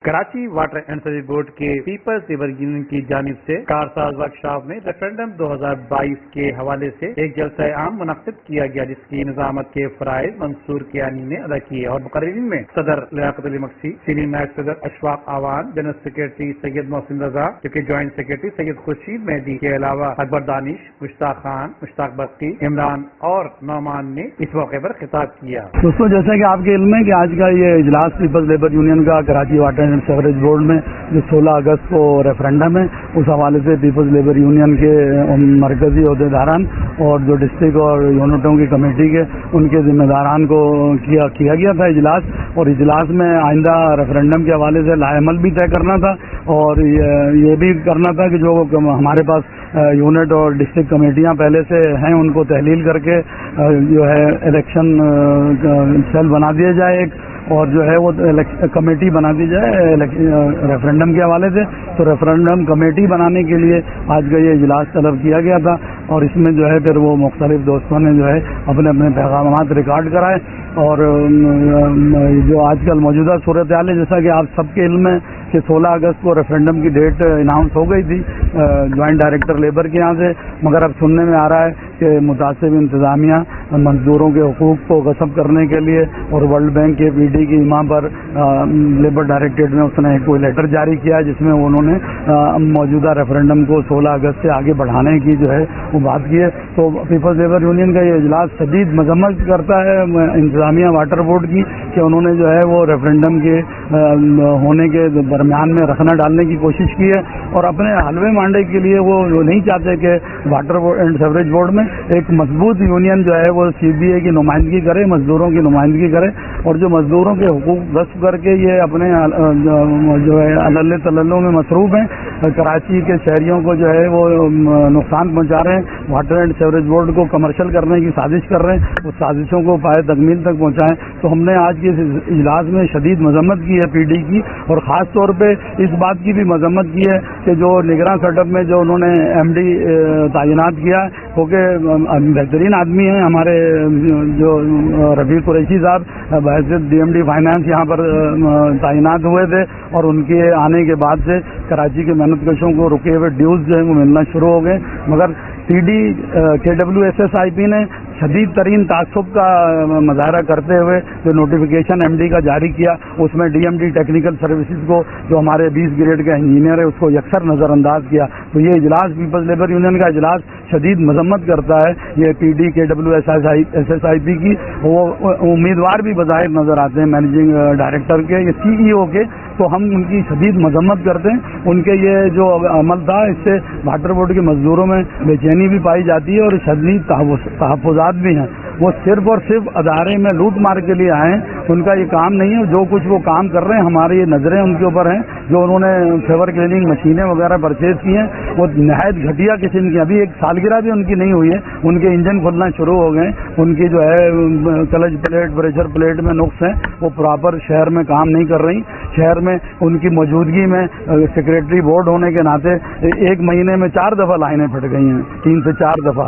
Karachi water and sewerage board के peoples labour union की जानिब से कारसाज वर्कशॉप में रेफरेंडम 2022 के हवाले से एक जलसा आम मुनक्किद किया गया, जिसकी निजामत के फराइज मंसूर कियानी ने अदा किए और मुकर्रिरीन में सदर लियाकत अली मक्सी, सीनियर नायब सदर अशफाक आवान, जनरल सेक्रेटरी सैयद मोहसिन रजा, जबकि ज्वाइंट सेक्रेटरी सैयद खुर्शीद मेहदी के अलावा अकबर दानिश, मुश्ताक खान, मुश्ताक बख्ती, इमरान और नौमान ने इस मौके पर खिताब किया। दोस्तों, जैसा कि आपके इल्म है कि आज का ये इजलास पीपल्स लेबर यूनियन का Karachi water and sewerage board में जो 16 अगस्त को रेफरेंडम है, उस हवाले से पीपल्स लेबर यूनियन के मरकजी अहदेदारान और जो डिस्ट्रिक्ट और यूनिटों की कमेटी के उनके जिम्मेदारान को किया गया था इजलास। और इजलास में आइंदा रेफरेंडम के हवाले से लाएमल भी तय करना था और ये भी करना था कि जो हमारे पास यूनिट और डिस्ट्रिक्ट कमेटियां पहले से हैं उनको तहलील करके जो है इलेक्शन सेल बना दिया जाए एक, और जो है वो कमेटी बना दी जाए रेफरेंडम के हवाले से। तो रेफरेंडम कमेटी बनाने के लिए आज का ये इजलास तलब किया गया था और इसमें जो है फिर वो मुख्तलिफ दोस्तों ने जो है अपने अपने पैगामात रिकॉर्ड कराए। और जो आजकल मौजूदा सूरत हाल है, जैसा कि आप सबके इल्म है कि 16 अगस्त को रेफरेंडम की डेट अनाउंस हो गई थी ज्वाइंट डायरेक्टर लेबर के यहाँ से, मगर अब सुनने में आ रहा है कि मुतासिब इंतजामिया मजदूरों के हुकूक को गसब करने के लिए और वर्ल्ड बैंक के पीडी की इमाम पर लेबर डायरेक्टरेट में उसने कोई लेटर जारी किया जिसमें उन्होंने मौजूदा रेफरेंडम को 16 अगस्त से आगे बढ़ाने की जो है वो बात की है। तो पीपल्स लेबर यूनियन का ये इजलास शदीद मजम्मत करता है इंतजामिया वाटर बोर्ड की कि उन्होंने जो है वो रेफरेंडम के होने के दरमियान में रखना डालने की कोशिश की है और अपने हलवे मांडे के लिए वो नहीं चाहते कि वाटर एंड सीवरेज बोर्ड में एक मजबूत यूनियन जो है वो सीबीए की नुमाइंदगी करे, मजदूरों की नुमाइंदगी करे और जो मजदूरों के हुकूक गस्ब करके ये अपने जो है अल्ले तल्लों में मसरूफ हैं, कराची के शहरियों को जो है वो नुकसान पहुंचा रहे हैं, वाटर एंड सीवरेज बोर्ड को कमर्शियल करने की साजिश कर रहे हैं, उस साजिशों को पाए तकमील तक पहुंचाएं। तो हमने आज के इजलास में शदीद मजम्मत की है पीडी की और ख़ास तौर पे इस बात की भी मजम्मत की है कि जो निगरान सेटअप में जो उन्होंने एमडी तैनात किया क्योंकि बेहतरीन आदमी हैं हमारे जो रफ़ी कुरैशी साहब बहैसियत डीएमडी फाइनेंस यहाँ पर तैनात हुए थे और उनके आने के बाद से कराची के मेहनतकशों को रुके हुए ड्यूज जो है वो मिलना शुरू हो गए। मगर पीडी KWSSIP ने शदीद तरीन तासुब का मुजाहरा करते हुए जो नोटिफिकेशन एमडी का जारी किया उसमें डीएमडी टेक्निकल सर्विसेज को जो हमारे 20 ग्रेड का इंजीनियर है उसको यकसर नज़रअंदाज किया। तो ये इजलास पीपल्स लेबर यूनियन का इजलास शदीद मजम्मत करता है ये पीडी KWSSIP की। वो उम्मीदवार भी बज़ाहिर नज़र आते हैं मैनेजिंग डायरेक्टर के या CEO के, तो हम उनकी शदीद मजम्मत करते हैं। उनके ये जो अमल था इससे वाटर बोर्ड के मजदूरों में बेचैनी भी पाई जाती है और शदीद तहफ़्फ़ुज़ात भी हैं। वो सिर्फ और सिर्फ अदारे में लूट मार के लिए आए हैं, उनका ये काम नहीं है। जो कुछ वो काम कर रहे हैं हमारी ये नज़रें उनके ऊपर हैं। जो उन्होंने फेवर क्लीनिंग मशीनें वगैरह परचेज की हैं वो नहायत घटिया किस्म की, अभी एक सालगिरह भी उनकी नहीं हुई है, उनके इंजन खुलना शुरू हो गए। उनकी जो है क्लच प्लेट प्रेशर प्लेट में नुक्स हैं, वो प्रॉपर शहर में काम नहीं कर रही। शहर में उनकी मौजूदगी में सेक्रेटरी बोर्ड होने के नाते एक महीने में 4 दफ़ा लाइनें फट गई हैं, 3 से 4 दफ़ा।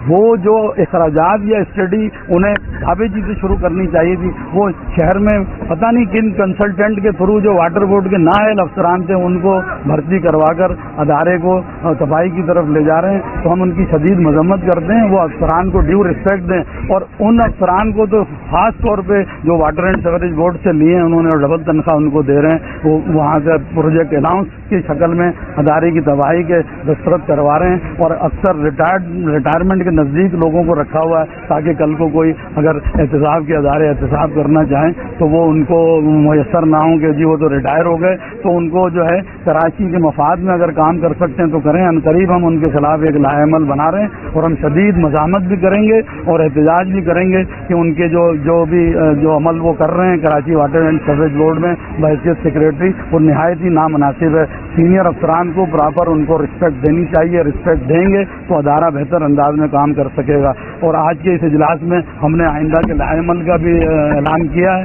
वो जो अखराजात या स्टडी उन्हें काबेजी से शुरू करनी चाहिए थी, वो शहर में पता नहीं किन कंसल्टेंट के थ्रू जो वाटर बोर्ड के नाअहल अफसरान थे उनको भर्ती करवाकर अदारे को तबाही की तरफ ले जा रहे हैं। तो हम उनकी शदीद मजम्मत करते हैं, वो अफसरान को ड्यू रिस्पेक्ट दें और उन अफसरान को तो खास तौर पे जो वाटर एंड सीवरेज बोर्ड से लिए हैं उन्होंने डबल तनख्वाह उनको दे रहे हैं, वो वहाँ से प्रोजेक्ट अनाउंस की शक्ल में अदारे की तबाही के दस्तखत करवा रहे हैं और अक्सर रिटायरमेंट के नज़दीक लोगों को रखा हुआ है ताकि कल को कोई अगर एहतसाब के अदारे एहतसाब करना चाहें तो वो उनको मुयसर ना हो कि जी वो तो रिटायर हो गए, तो उनको जो है कराची के मफाद में अगर काम कर सकते हैं तो करें। अनकरीब हम उनके खिलाफ एक लाएमल बना रहे हैं और हम शदीद मज़ामत भी करेंगे और एहतजाज भी करेंगे कि उनके जो अमल वो कर रहे हैं Karachi water and sewerage board में बहैसियत सेक्रेटरी वो नहायत ही नामनासिब है। सीनियर अफसरान को प्रॉपर उनको रिस्पेक्ट देनी चाहिए, रिस्पेक्ट देंगे तो अदारा बेहतर अंदाज में काम कर सकेगा। और आज के इस इजलास में हमने आइंदा के लाएमल का भी ऐलान किया है,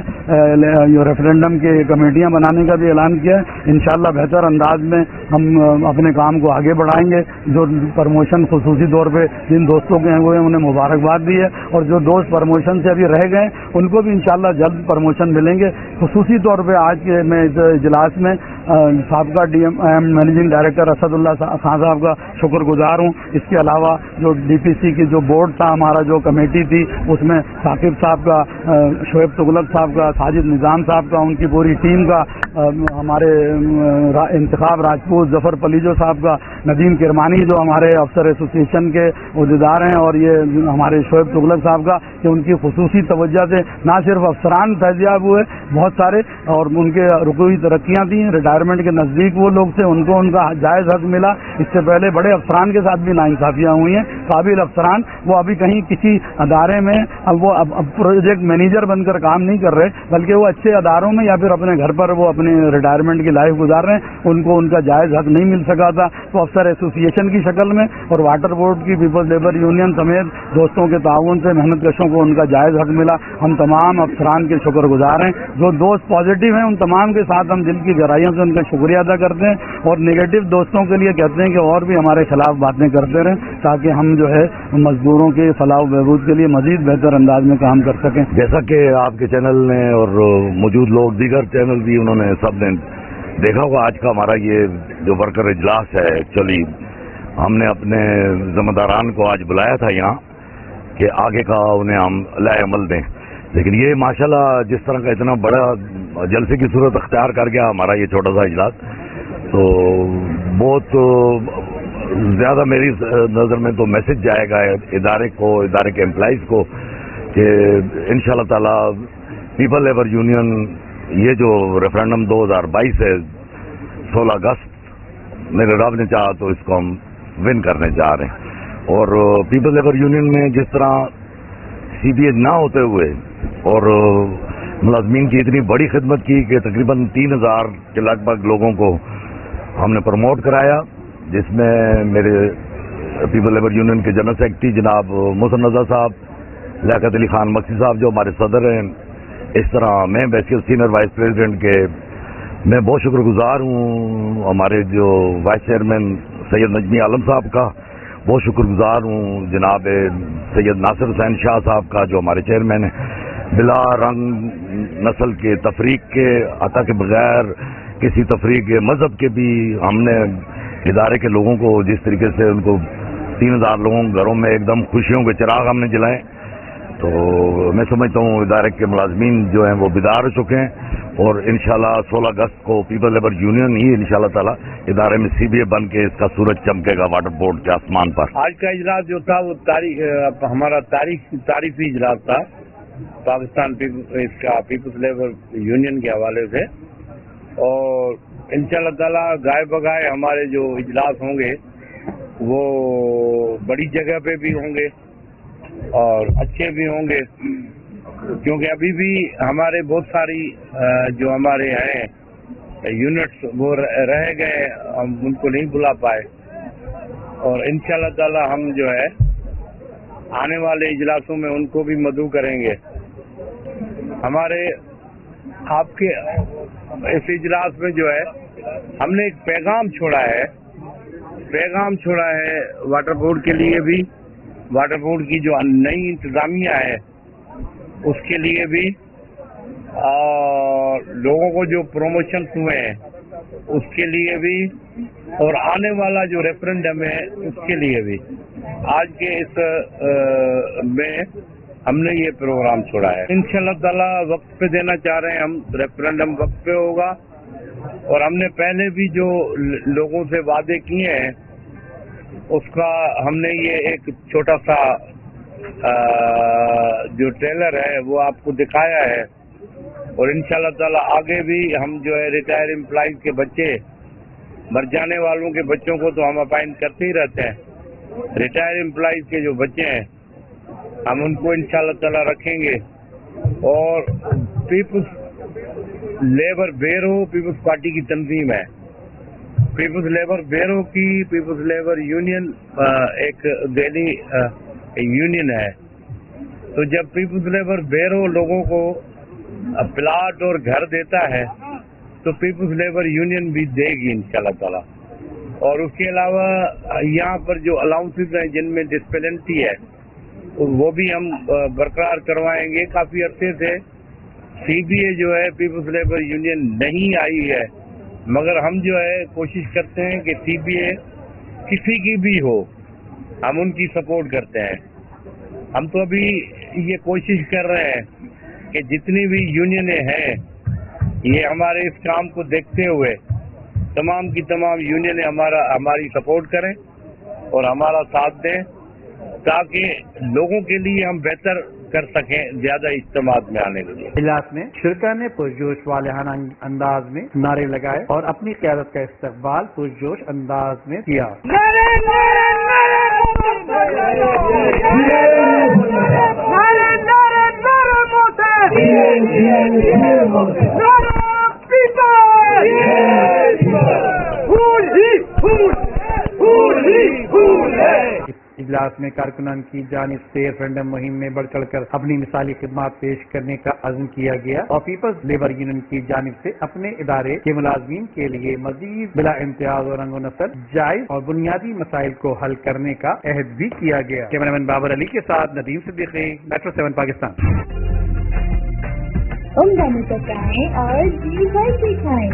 रेफरेंडम की कमेटियां बनाने का भी ऐलान किया है। इंशाल्लाह बेहतर अंदाज में हम अपने काम को आगे बढ़ाएंगे। जो प्रमोशन खुसूसी तौर पे जिन दोस्तों के हैं वो उन्हें मुबारकबाद दी है, और जो दोस्त प्रमोशन से अभी रह गए उनको भी इंशाल्लाह जल्द प्रमोशन मिलेंगे। खुसूसी तौर पे आज के मैं इस इजलास में साबका मैनेजिंग डायरेक्टर असदुल्ला खान साहब का शुक्रगुजार हूँ। इसके अलावा जो DPC की जो बोर्ड था, हमारा जो कमेटी थी, उसमें साकिब साहब का, शोएब तुगलक साहब का, साजिद निज़ाम साहब का, उनकी पूरी टीम का, हमारे इंतखाब राजपूत, जफर पलीजो साहब का, नदीम किरमानी जो हमारे अफसर एसोसिएशन के उहदेदार हैं, और ये हमारे शोएब तुगलक साहब का, कि उनकी खुसूसी तवज्जो से ना सिर्फ अफसरान फैज़याब हुए बहुत सारे, और उनके रुकवी तरक्कियाँ थी, रिटायरमेंट के नज़दीक वो लोग थे, उनको उनका जायज़ हक मिला। इससे पहले बड़े अफसरान के साथ भी नाइंसाफियाँ हुई हैं। काबिल अफसरान वो अभी कहीं किसी अदारे में अब प्रोजेक्ट मैनेजर बनकर काम नहीं कर रहे, बल्कि वो अच्छे अदारों में या फिर अपने घर पर वो अपने रिटायरमेंट की लाइफ गुजार रहे हैं। उनको उनका जायज़ हक नहीं मिल सका था, तो अफसर एसोसिएशन की शक्ल में और वाटर बोर्ड की, पीपल्स लेबर यूनियन समेत दोस्तों के ताउन से मेहनत कशों को उनका जायज़ हक मिला। हम तमाम अफसरान के शुक्रगुजार हैं। जो दोस्त पॉजिटिव हैं उन तमाम के साथ हम दिल की गहराइयों से उनका शुक्रिया अदा करते हैं, और नेगेटिव दोस्तों के लिए कहते हैं कि और भी हमारे खिलाफ बातें करते रहें, ताकि हम जो है मजदूरों के फलाह बहबूद के लिए मजीद बेहतर अंदाज में काम कर सकें। जैसा कि आपके चैनल ने और मौजूद लोग दीगर चैनल भी उन्होंने सब ने देखा होगा, आज का हमारा ये जो वर्कर इजलास है, एक्चुअली हमने अपने जिम्मेदारान को आज बुलाया था यहाँ कि आगे का उन्हें हम लाए अमल दें, लेकिन ये माशाल्लाह जिस तरह का इतना बड़ा जलसे की सूरत अख्तियार कर गया हमारा ये छोटा सा इजलास, तो बहुत ज़्यादा मेरी नज़र में तो मैसेज जाएगा इदारे को, इदारे के एम्प्लॉइज़ को, कि इंशाल्लाह ताला पीपल लेबर यूनियन ये जो रेफरेंडम 2022 है 16 अगस्त मेरे रब ने चाहा तो इसको हम विन करने जा रहे हैं। और पीपल लेबर यूनियन में जिस तरह CBA ना होते हुए और मुलाजमीन की इतनी बड़ी खिदमत की कि तकरीबन 3000 के लगभग लोगों को हमने प्रमोट कराया, जिसमें मेरे पीपल लेबर यूनियन के जनरल सेक्रेटरी जनाब मोहसिन रजा साहब, लियाकत अली खान मक्सी साहब जो हमारे सदर हैं, इस तरह मैं वैसे सीनियर वाइस प्रेसिडेंट के मैं बहुत शुक्रगुजार हूँ। हमारे जो वाइस चेयरमैन सैयद नजमी आलम साहब का बहुत शुक्रगुजार हूँ, जनाब सैयद नासिर हुसैन शाह साहब का जो हमारे चेयरमैन हैं। बिला रंग नस्ल के तफरीक के अता के बगैर किसी तफरीक के मजहब के भी हमने इदारे के लोगों को जिस तरीके से उनको 3000 लोगों के घरों में एकदम खुशियों के चिराग हमने जलाए, तो मैं समझता हूँ इदारे के मुलाजमीन जो हैं वो बेदार हो चुके हैं, और इंशाल्लाह 16 अगस्त को पीपल लेबर यूनियन ही इंशाल्लाह ताला इदारे में CBA बन के इसका सूरज चमकेगा वाटर बोर्ड के आसमान पर। आज का इजलास जो था वो हमारा तारीखी इजलास था पाकिस्तान इसका पीपल्स लेबर यूनियन के हवाले से, और इंशाल्लाह ताला गाय बगाए हमारे जो इजलास होंगे वो बड़ी जगह पे भी होंगे और अच्छे भी होंगे, क्योंकि अभी भी हमारे बहुत सारी जो हमारे हैं यूनिट्स वो रह गए, हम उनको नहीं बुला पाए, और इंशाल्लाह ताला हम जो है आने वाले इजलासों में उनको भी मदऊ करेंगे। हमारे आपके इस इजलास में जो है हमने एक पैगाम छोड़ा है वाटर बोर्ड के लिए भी, वाटर बोर्ड की जो नई इंतजामिया है उसके लिए भी, और लोगों को जो प्रमोशन हुए हैं उसके लिए भी, और आने वाला जो रेफरेंडम है उसके लिए भी। आज के इस में हमने ये प्रोग्राम छोड़ा है। इंशाल्लाह ताला वक्त पे देना चाह रहे हैं हम, रेफरेंडम वक्त पे होगा, और हमने पहले भी जो लोगों से वादे किए हैं उसका हमने ये एक छोटा सा जो ट्रेलर है वो आपको दिखाया है, और इंशाल्लाह ताला आगे भी हम जो है रिटायर एम्प्लॉइज के बच्चे, मर जाने वालों के बच्चों को तो हम अपॉइंट करते ही रहते हैं, रिटायर एम्प्लॉइज के जो बच्चे हैं हम उनको इंशाल्लाह ताला रखेंगे। और Peoples Labour Bureau Peoples Party की तंजीम है, पीपुल्स लेबर ब्यूरो की पीपुल्स लेबर यूनियन एक दिल्ली यूनियन है। तो जब पीपुल्स लेबर ब्यूरो लोगों को प्लाट और घर देता है तो पीपुल्स लेबर यूनियन भी देगी इंशाल्लाह ताला। और उसके अलावा यहाँ पर जो अलाउंसेस हैं जिनमें डिस्पेलिटी है वो भी हम बरकरार करवाएंगे। काफी अरसे से सीबीए जो है पीपुल्स लेबर यूनियन नहीं आई है, मगर हम जो है कोशिश करते हैं कि सीबीए किसी की भी हो हम उनकी सपोर्ट करते हैं। हम तो अभी ये कोशिश कर रहे हैं कि जितनी भी यूनियनें हैं ये हमारे इस काम को देखते हुए तमाम की तमाम यूनियनें हमारी सपोर्ट करें और हमारा साथ दें ताकि लोगों के लिए हम बेहतर कर सकें ज्यादा इज्तिमात में आने के लिए। इजलास में शिरका ने पुरजोश वालिहाना अंदाज में नारे लगाए और अपनी क़यादत का इस्तकबाल पुरजोश अंदाज में किया। इजलास में कारकुनान की जानिब से रेफरेंडम मुहिम में बढ़ चढ़ कर अपनी मिसाली खिदमात पेश करने का अज़्म किया गया और पीपल्स लेबर यूनियन की जानिब से अपने इदारे के मुलाजमीन के लिए मजीद बिला इम्तियाज और रंग नस्ल जायज और बुनियादी मसाइल को हल करने का अहद भी किया गया। कैमरामैन बाबर अली के साथ नदीम सिद्दीकी, मेट्रो 7 पाकिस्तान। उम्दा में पकाएं और जी भर के खाएं।